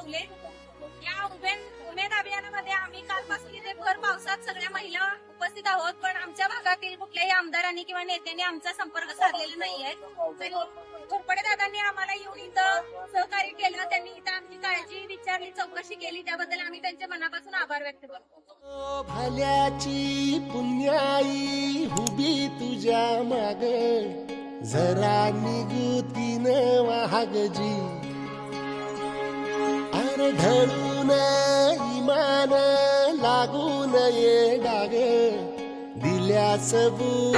चौगले. या उमेद अभियानामध्ये आम्ही कालपासून इथे भर पावसात सगळ्या महिला उपस्थित आहोत, पण आमच्या भागातील कुठल्याही आमदारांनी किंवा नेत्यांनी आमचा संपर्क साधलेला नाहीये. घोरपडे दादांनी आम्हाला येऊन इथं सहकार्य केलं, त्यांनी इथं आमची काळजी विचारली, चौकशी केली, त्याबद्दल आम्ही त्यांचे मनापासून आभार व्यक्त करतो. भल्याची पुण्याई उभी तुझ्या माग, जरा निगुतीन वाहगजी, अरे धरून इमान लागून ये डाग, दिल्या सबूत